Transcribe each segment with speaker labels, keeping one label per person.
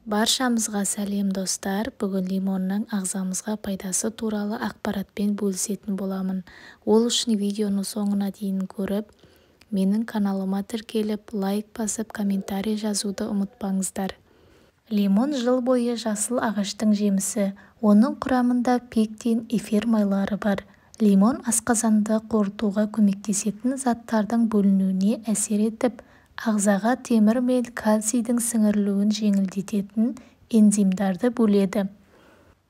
Speaker 1: Баршамызға сәлем достар. Бүгін лимонның ағзамызға пайдасы туралы ақпаратпен бөлісетін боламын. Ол үшін видеоны соңына дейін көріп, менің каналыма тіркеліп, лайк басып, комментарий жазуды ұмытпаңыздар. Лимон жыл бойы жасыл ағаштың жемісі. Оның құрамында пектин, эфир майлары бар. Лимон асқазанды қорытуға көмектесетін заттардың бөлінуіне әсер етіп, ағзаға темір мен кальцийдің сіңірілуін жеңілдететін энзимдарды бөледі.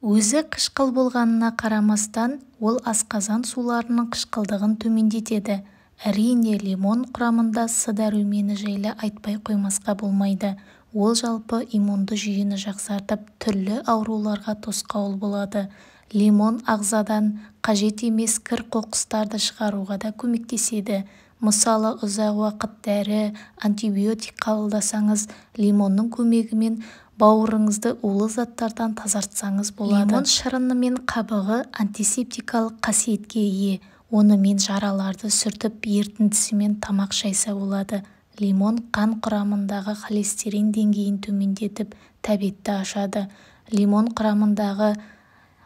Speaker 1: Өзі қышқыл болғанына қарамастан, ол асқазан суларының қышқылдығын төмендетеді. Әрине, лимон құрамында С дәрумені жайлы айтпай қоймасқа болмайды. Ол жалпы иммунды жүйені жақсартып, түрлі ауруларға тосқауыл болады. Лимон ағзадан қажет емес кір қоқыстарды шығаруға да көмектеседі. Мысалы, ұзақ уақыт дәрі, антибиотик қабылдасаңыз, лимонның көмегімен бауырыңызды улы заттардан тазартсаңыз болады. Лимон шырыны мен қабығы антисептикалық қасиетке ие. Онымен жараларды сүртіп, ерітіндісімен тамақ шайса болады. Лимон қан құрамындағы холестерин деңгейін төмендетіп, тәбетті ашады. Лимон құрамындағы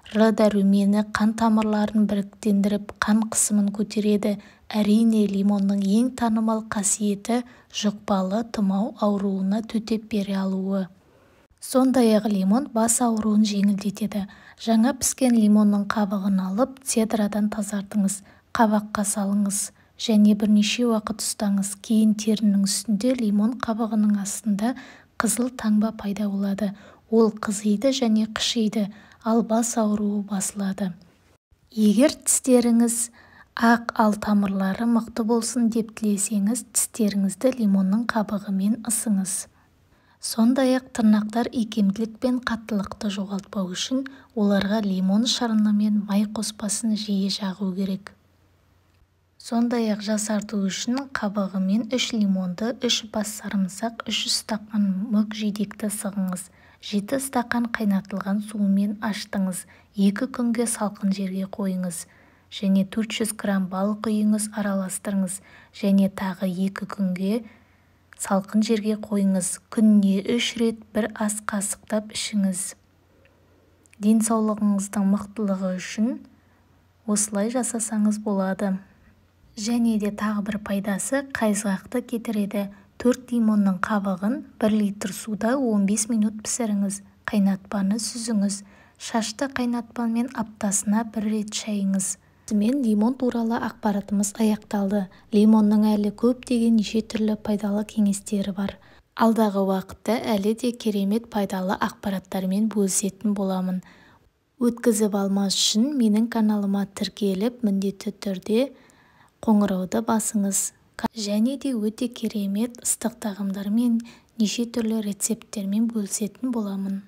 Speaker 1: Р дәрумені қан тамырларын біріктендіріп, қан қысымын көтереді. Әрине, лимонның ең танымал қасиеті жұқпалы тұмау ауруына төтеп бере алуы. Сондай-ақ лимон бас ауруын жеңілдетеді. Жаңа піскен лимонның қабығын алып, цедрадан тазартыңыз, қабаққа салыңыз және бірнеше уақыт ұстаңыз. Кейін терінің үстінде лимон қабығының астында қызыл таңба пайда болады. Ол қызиды және қышиды, ал бас ауруы басылады. Егер тістеріңіз ақ, ал тамырлары мықты болсын деп тілесеңіз, тістеріңізді лимонның қабығымен ысыңыз. Сондай-ақ тырнақтар икемділік пен қаттылықты жоғалтпау үшін оларға лимон шырыны мен май қоспасын жиі жағу керек. Сондай-ақ жасарту үшін қабығымен 3 лимонды, 3 бас сарымсақ, 3 стақан мүк жидекті сығыңыз. 7 стақан қайнатылған суымен аштыңыз. 2 күнге салқын жерге қойыңыз. Және 400 грамм бал құйыңыз, араластырыңыз. Және тағы 2 күнге салқын жерге қойыңыз. Күніне 3 рет 1 ас қасықтап ішіңіз. Денсаулығыңыздың мықтылығы үшін осылай жасасаңыз болады. Және де тағы бір пайдасы қайызғақты кетіреді. 4 лимонның қабығын 1 литр суда 15 минут пісіріңіз. Қайнатпаны сүзіңіз. Шашты қайнатпамен аптасына 1 рет шайыңыз. Мен лимон туралы ақпаратымыз аяқталды. Лимонның әлі көптеген неше түрлі пайдалы кеңестері бар. Алдағы уақытта әлі де керемет пайдалы ақпараттармен бөлісетін боламын. Өткізіп алмас үшін менің каналыма тіркеліп, міндетті түрде қоңырауды басыңыз. Және де өте керемет ыстық тағамдармен, неше түрлі рецепттермен бөлісетін боламын.